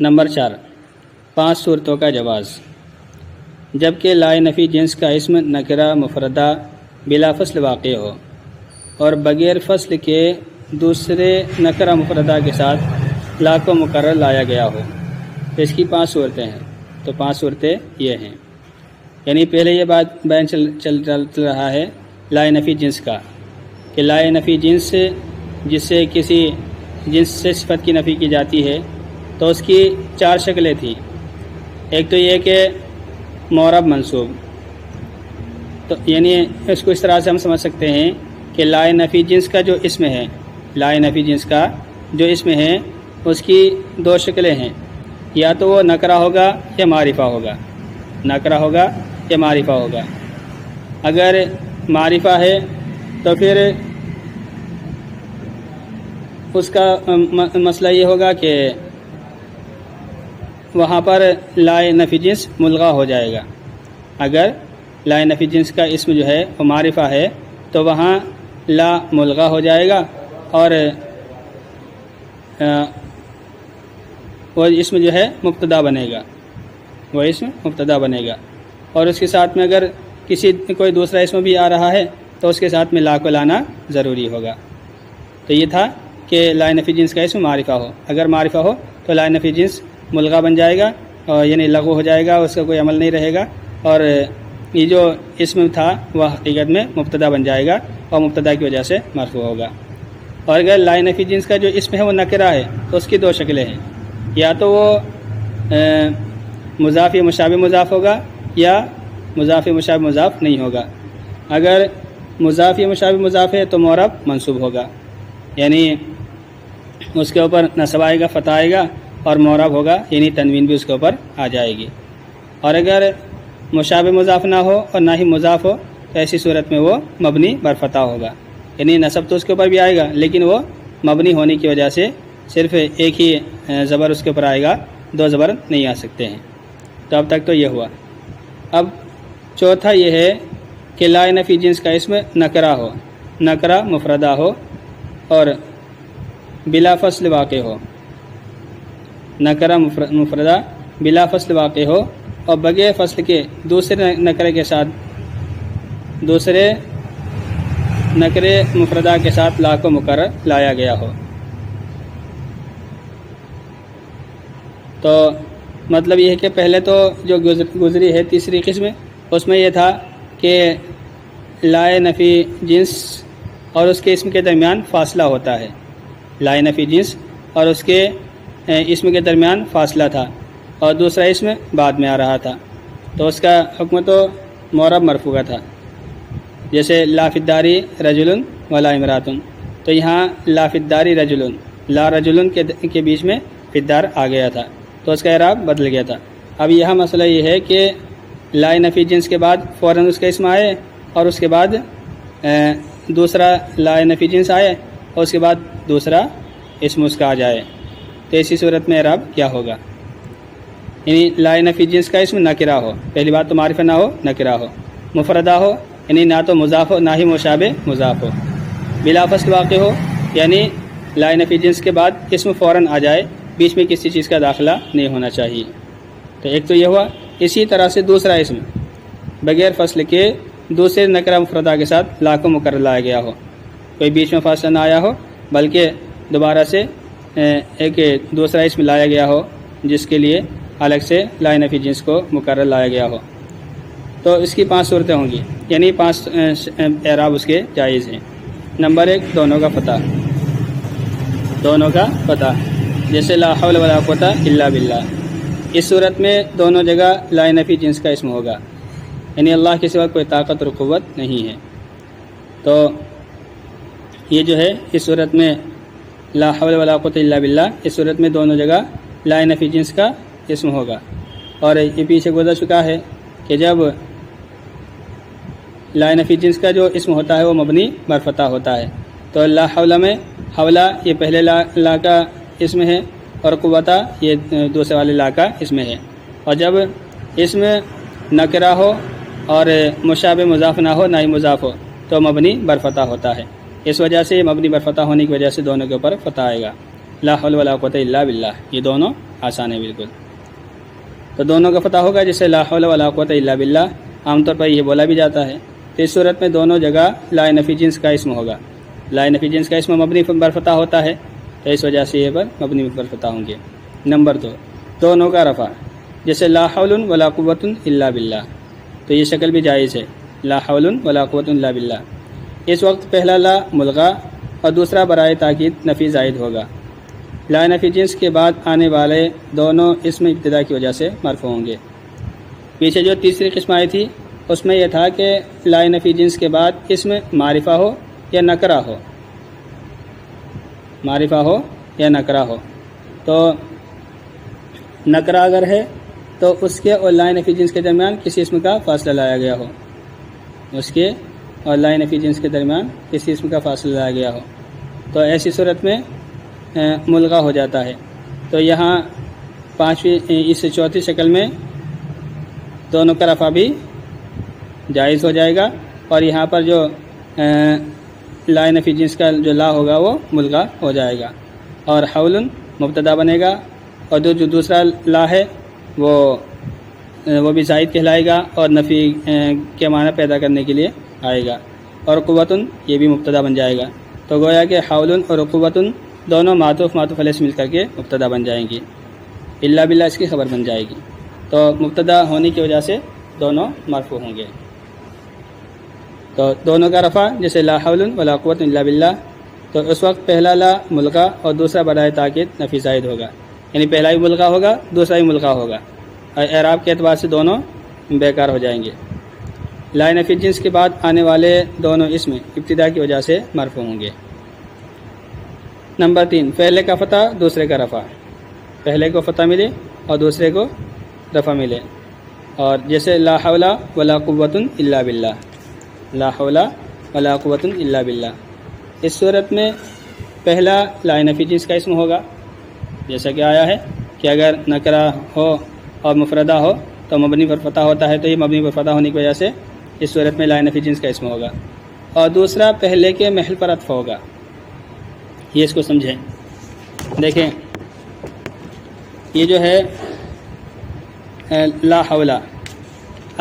Number 4، 5 صورتوں کا جواز۔ جبکہ لائے نفی جنس کا اسم نکرہ مفردہ بلا فصل واقع ہو اور بغیر فصل کے دوسرے نکرہ مفردہ کے ساتھ لا کو مقرر لایا گیا ہو، تو اس کی 5 صورتیں ہیں۔ تو 5 صورتیں یہ ہیں، یعنی پہلے یہ بات بیان چل رہا ہے لائے نفی جنس کا، کہ لائے نفی جنس جس سے کسی جنس سے صفت کی نفی کی جاتی ہے تو اس کی 4 شکلیں تھیں۔ ایک تو یہ کہ معرب منصوب، تو یعنی اس کو اس طرح سے ہم سمجھ سکتے ہیں کہ لائے نفی جنس کا جو اسم ہے، لائے نفی جنس کا جو اسم ہے اس کی 2 شکلیں ہیں، یا تو وہ نکرہ ہوگا یا معرفہ ہوگا، نکرہ ہوگا یا معرفہ ہوگا۔ اگر معرفہ ہے تو پھر اس کا مسئلہ یہ ہوگا کہ وہاں پر لائے نفی جنس ملغا ہو جائے گا۔ اگر لائے نفی جنس کا اسم جو ہے وہ معرفہ ہے تو وہاں لا ملغا ہو جائے گا، اور وہ اسم جو ہے مبتدا بنے گا، وہ اسم مبتدا بنے گا۔ اور اس کے ساتھ میں اگر کوئی دوسرا اسم بھی آ رہا ہے تو اس کے ساتھ میں لا کو لانا ضروری ہوگا۔ تو یہ تھا کہ لائے نفی جنس کا اسم معرفہ ہو، اگر معرفہ ہو تو لائے نفی جنس ملغا بن جائے گا، اور یعنی لغو ہو جائے گا، اس کا کوئی عمل نہیں رہے گا، اور یہ جو اسم تھا وہ حقیقت میں مبتدا بن جائے گا اور مبتدا کی وجہ سے مرفوع ہوگا۔ اور اگر لائے نفی جنس کا جو اسم ہے وہ نکرہ ہے تو اس کی 2 شکلیں ہیں، یا تو وہ مضاف یا مشابہ مضاف ہوگا یا مضاف یا مشابہ مضاف نہیں ہوگا۔ اگر مضاف یا مشابہ مضاف ہے تو معرب منصوب ہوگا، یعنی اس کے اوپر نصب آئے گا، فتح آئے گا، اور معرب ہوگا یعنی تنوین بھی اس کے اوپر آ جائے گی۔ اور اگر مشابہ مضاف نہ ہو اور نہ ہی مضاف ہو تو ایسی صورت میں وہ مبنی بر فتح ہوگا، یعنی نصب تو اس کے اوپر بھی آئے گا لیکن وہ مبنی ہونے کی وجہ سے صرف ایک ہی زبر اس کے اوپر آئے گا، 2 زبر نہیں آ سکتے ہیں۔ تو اب تک تو یہ ہوا۔ اب چوتھا یہ ہے کہ لائے نفی جنس کا اسم نکرہ ہو، نکرہ مفردہ ہو اور بلا فصل واقع ہو، نکرہ مفردہ بلا فصل واقع ہو اور بغیر فصل کے دوسرے نکرے کے ساتھ، دوسرے نکرے مفردہ کے ساتھ لا کو مقرر لایا گیا ہو۔ تو مطلب یہ ہے کہ پہلے تو جو گزری ہے تیسری قسم، اس میں یہ تھا کہ لائے نفی جنس اور اس کے اسم کے درمیان فاصلہ ہوتا ہے، لائے نفی جنس اور اس کے اسم کے درمیان فاصلہ تھا، اور دوسرا اسم بعد میں آ رہا تھا، تو اس کا حکم تو معرب مرفوع تھا، جیسے لا فی الداری رجل ولا امراتن، تو یہاں لا فی الداری رجل، لا رجل کے بیچ میں فی الدار آ گیا تھا تو اس کا اعراب بدل گیا تھا۔ اب یہاں مسئلہ یہ ہے کہ لائے نفی جنس کے بعد فوراً اس کا اسم آئے اور اس کے بعد دوسرا لائے نفی جنس آئے اور اس کے بعد دوسرا اسم اس کا آ جائے، تو ایسی صورت میں اعراب کیا ہوگا؟ یعنی لائے نفی جنس کا اسم نکرہ ہو، پہلی بات تو معرفہ نہ ہو، نکرہ ہو، مفردہ ہو یعنی نہ تو مضاف ہو نہ ہی مشابہ مضاف ہو، بلا فصل واقع ہو یعنی لائے نفی جنس کے بعد اسم فوراً آ جائے، بیچ میں کسی چیز کا داخلہ نہیں ہونا چاہیے۔ تو ایک تو یہ ہوا۔ اسی طرح سے دوسرا اسم بغیر فصل کے دوسرے نکرہ مفردہ کے ساتھ لا کو مقرر لایا گیا ہو، کوئی بیچ میں فاصلہ نہ آیا ہو بلکہ دوبارہ سے ایک دوسرا اسم لایا گیا ہو جس کے لیے الگ سے لائے نفی جنس کو مقرر لایا گیا ہو، تو اس کی 5 صورتیں ہوں گی، یعنی 5 اعراب اس کے جائز ہیں۔ نمبر 1، دونوں کا فتح، دونوں کا فتح، جیسے لا حول ولا قوت الا باللہ، اس صورت میں دونوں جگہ لائے نفی جنس کا اسم ہوگا، یعنی اللہ کے سوا کوئی طاقت اور قوت نہیں ہے، تو یہ جو ہے اس صورت میں لا حول ولا قوت الا باللہ، اس صورت میں دونوں جگہ لائے نفی جنس کا اسم ہوگا۔ اور یہ پیچھے گزر چکا ہے کہ جب لائے نفی جنس کا جو اسم ہوتا ہے وہ مبنی بر فتح ہوتا ہے، تو لا حول میں حولہ یہ پہلے لا کا اسم ہے اور قوتہ یہ دوسرے والے لا کا اسم ہے، اور جب اسم نکرہ ہو اور مشابہ مضاف نہ ہو نہ ہی مضاف ہو تو مبنی بر فتح ہوتا ہے، اس وجہ سے مبنی بر فتح ہونے کی وجہ سے دونوں کے اوپر فتح آئے گا، لا حول ولا قوت الا باللہ، یہ دونوں آسان ہے بالکل. تو دونوں کا فتح ہوگا جسے لا حول ولا قوت الا باللہ عام طور پر یہ بولا بھی جاتا ہے. تو اس صورت میں دونوں جگہ لا نفی جنس کا اسم ہوگا. لا نفی جنس کا اسم مبنی پر فتح ہوتا ہے تو اس وجہ سے یہ پر مبنی پر فتح ہوں گے. نمبر 2 دونوں کا رفع جیسے لا حول ولا قوت الا باللہ. تو یہ شکل بھی جائز ہے لا حول ولا قوت الا باللہ. اس وقت پہلا لا ملغا اور دوسرا برائے تاکید نفی زائد ہوگا. لا نفی جنس کے بعد آنے والے دونوں اسم ابتدا کی وجہ سے مرفوع ہوں گے. پیچھے جو تیسری قسم آئی تھی اس میں یہ تھا کہ لا نفی جنس کے بعد اسم معرفہ ہو یا نکرہ ہو. معرفہ ہو یا نکرہ ہو. تو نکرہ اگر ہے تو اس کے اور لا نفی جنس کے درمیان کسی اسم کا فاصلہ لایا گیا ہو. اس کے اور لا نفی جنس کے درمیان کسی اسم کا فاصلہ لایا گیا ہو تو ایسی صورت میں ملغا ہو جاتا ہے. تو یہاں اس چوتھی شکل میں دونوں کا رفع بھی جائز ہو جائے گا اور یہاں پر جو لا نفی جنس کا جو لا ہوگا وہ ملغا ہو جائے گا اور حول مبتدا بنے گا اور جو دوسرا لا ہے وہ بھی زائد کہلائے گا اور نفی کے معنی پیدا کرنے کے لیے آئے گا. اور قوتن یہ بھی مبتدا بن جائے گا. تو گویا کہ حول اور قوتن دونوں معطوف علیہ سے مل کر کے مبتدا بن جائیں گی. الا باللہ اس کی خبر بن جائے گی. تو مبتدا ہونے کی وجہ سے دونوں مرفوع ہوں گے. تو دونوں کا رفع جیسے لا حول ولا قوت الا باللہ تو اس وقت پہلا لا ملغا اور دوسرا برائے تاکید نفی زائد ہوگا. یعنی پہلا بھی ملغا ہوگا دوسرا بھی ملغا ہوگا اور اعراب کے اعتبار سے دونوں بیکار ہو جائیں گے. لا نفی جنس کے بعد آنے والے دونوں اسم ابتدا کی وجہ سے مرفوع ہوں گے. نمبر 3 پہلے کا فتح دوسرے کا رفع. پہلے کو فتح ملے اور دوسرے کو رفع ملے. اور جیسے لا حول ولا قوت الا باللہ. لا حول ولا قوت الا باللہ. اس صورت میں پہلا لا نفی جنس کا اسم ہوگا جیسا کہ آیا ہے کہ اگر نکرہ ہو اور مفردہ ہو تو مبنی پر فتح ہوتا ہے. تو یہ مبنی پر فتح ہونے کی وجہ سے اس صورت میں لا نفی جنس کا اسم ہوگا. اور دوسرا پہلے کے محل پر عطف ہوگا. یہ اس کو سمجھیں. دیکھیں یہ جو ہے لا حول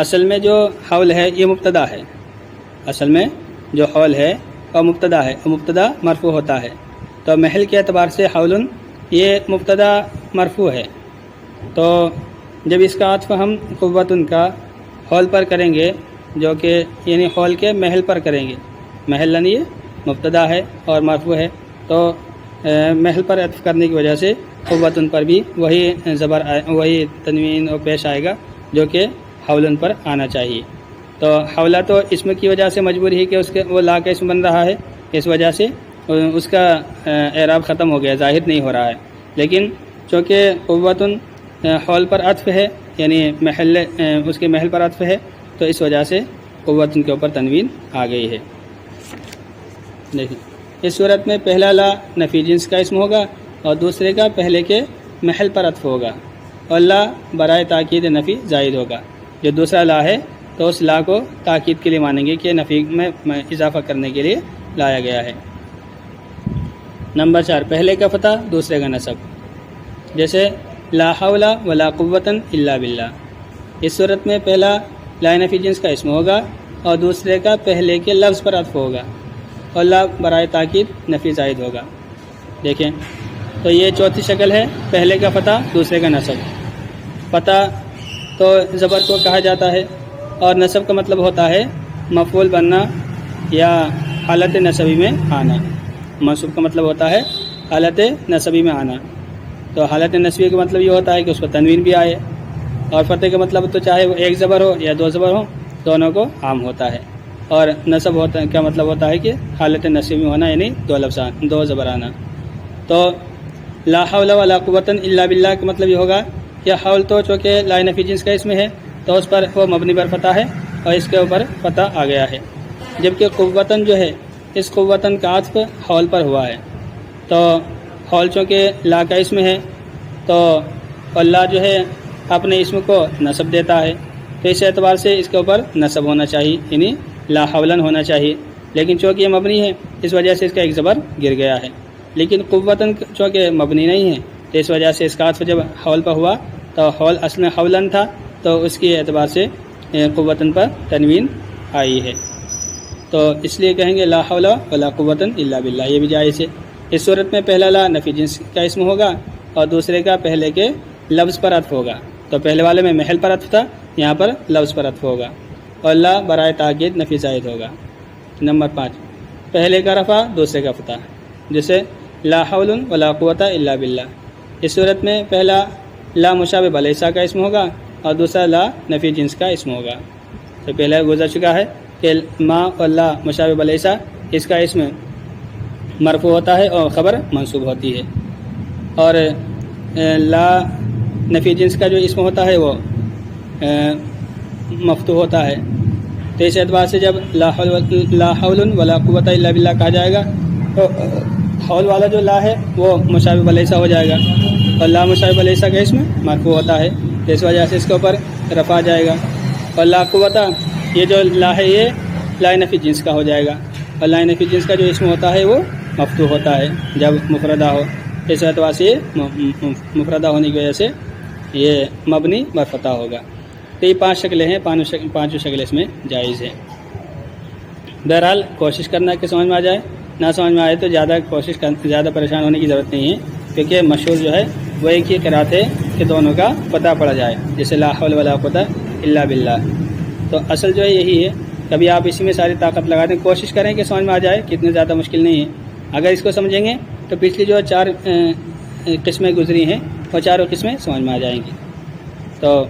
اصل میں جو حول ہے یہ مبتدا ہے. اصل میں جو حول ہے وہ مبتدا ہے اور مبتدا مرفوع ہوتا ہے. تو محل کے اعتبار سے حول یہ مبتدا مرفوع ہے. تو جب اس کا عطف ہم قوتن کا حول پر کریں گے جو کہ یعنی حول کے محل پر کریں گے. محل یعنی یہ مبتدا ہے اور مرفوع ہے تو محل پر عطف کرنے کی وجہ سے قوتن پر بھی وہی زبر وہی تنوین اور پیش آئے گا جو کہ حولن پر آنا چاہیے. تو حولہ تو اسم کی وجہ سے مجبور ہی کہ اس کے وہ لا کا اسم بن رہا ہے. اس وجہ سے اس کا اعراب ختم ہو گیا ظاہر نہیں ہو رہا ہے. لیکن چونکہ قوتن حول پر عطف ہے یعنی محل اس کے محل پر عطف ہے تو اس وجہ سے قوتن کے اوپر تنوین آ گئی ہے. دیکھیں اس صورت میں پہلا لا نفی جنس کا اسم ہوگا اور دوسرے کا پہلے کے محل پر عطف ہوگا اور لا برائے تاکید نفی زائد ہوگا. جو دوسرا لا ہے تو اس لا کو تاکید کے لیے مانیں گے کہ نفی میں اضافہ کرنے کے لیے لایا گیا ہے. نمبر 4 پہلے کا فتح دوسرے کا نصب. جیسے لا حول ولا قوت الا باللہ. اس صورت میں پہلا لا نفی جنس کا اسم ہوگا اور دوسرے کا پہلے کے لفظ پر عطف ہوگا اور لا برائے تاکید نفی زائد ہوگا. دیکھیں تو یہ چوتھی شکل ہے پہلے کا فتح دوسرے کا نصب. فتح تو زبر کو کہا جاتا ہے اور نصب کا مطلب ہوتا ہے مفعول بننا یا حالت نصبی میں آنا. منصوب کا مطلب ہوتا ہے حالت نصبی میں آنا. تو حالت نصبی کا مطلب یہ ہوتا ہے کہ اس پر تنوین بھی آئے اور فتح کا مطلب تو چاہے وہ ایک زبر ہو یا دو زبر ہو دونوں کو عام ہوتا ہے. اور نصب ہوتا کا مطلب ہوتا ہے کہ حالت نصبی میں ہونا یعنی دو زبر آنا. تو لا حول ولا قوت الا باللہ کا مطلب یہ ہوگا کہ حول تو چونکہ لا نفی جنس کا اسم ہے تو اس پر وہ مبنی پر فتح ہے اور اس کے اوپر فتح آ گیا ہے. جبکہ قوتن جو ہے اس قوتن کا عطف حول پر ہوا ہے. تو حول چونکہ لا کا اسم ہے تو اللہ جو ہے اپنے اسم کو نصب دیتا ہے تو اس اعتبار سے اس کے اوپر نصب ہونا چاہیے یعنی لا حولن ہونا چاہیے. لیکن چونکہ یہ مبنی ہے اس وجہ سے اس کا ایک زبر گر گیا ہے. لیکن قوتن چونکہ مبنی نہیں ہے تو اس وجہ سے اس کا عطف جب حول پر ہوا تو حول اصل میں حولن تھا، تو اس کے اعتبار سے قوتن پر تنوین آئی ہے، تو اس لیے کہیں گے لا حول ولا قوت الا باللہ، یہ بھی جائز ہے۔ اس صورت میں پہلا لا نفی جنس کا اسم ہوگا اور دوسرے کا پہلے کے لفظ پر عطف ہوگا، تو پہلے والے میں محل پر عطف تھا، یہاں پر لفظ پر عطف ہوگا، اور لا برائے تاکید نفی زائد ہوگا۔ نمبر 5، پہلے کا رفع دوسرے کا فتح، جیسے لا حول ولا قوت الا باللہ، اس صورت میں پہلا لا مشابہ لیسا کا اسم ہوگا اور دوسرا لا نفی جنس کا اسم ہوگا۔ تو پہلے گزر چکا ہے کہ ما اور لا مشابہ لیسا، اس کا اسم مرفوع ہوتا ہے اور خبر منصوب ہوتی ہے، اور لا نفی جنس کا جو اسم ہوتا ہے وہ مفتوح ہوتا ہے۔ تو اس اعتبار سے جب لا حول ولا قوت الا باللہ کہا جائے گا تو حول والا جو لا ہے وہ مشابہ لیسا ہو جائے گا، اور لا مشابہ لیسا کا اسم مرفوع ہوتا ہے، تو اس وجہ سے اس کے اوپر رفع جائے گا، اور لا قوت یہ جو لا ہے یہ لا نفی جنس کا ہو جائے گا، اور لا نفی جنس کا جو اسم ہوتا ہے وہ مفتوح ہوتا ہے جب مفردہ ہو، اس اعتبار سے یہ مفردہ ہونے کی وجہ سے یہ مبنی بر فتح ہوگا۔ تو یہ 5 شکلیں ہیں، پانچوں شکلیں اس میں جائز ہیں۔ بہرحال کوشش کرنا کہ سمجھ میں آ جائے، نہ سمجھ میں آئے تو زیادہ پریشان ہونے کی ضرورت نہیں ہے، کیونکہ مشہور جو ہے وہ ایک ہی قرات ہے کہ دونوں کا پتہ پڑا جائے، جیسے لا حول ولا قوت الا باللہ۔ تو اصل جو ہے یہی ہے، کبھی آپ اسی میں ساری طاقت لگا دیں، کوشش کریں کہ سمجھ میں آ جائے، کتنے زیادہ مشکل نہیں ہے۔ اگر اس کو سمجھیں گے تو پچھلی جو 4 قسمیں گزری ہیں وہ چاروں قسمیں سمجھ میں آ جائیں گی۔ تو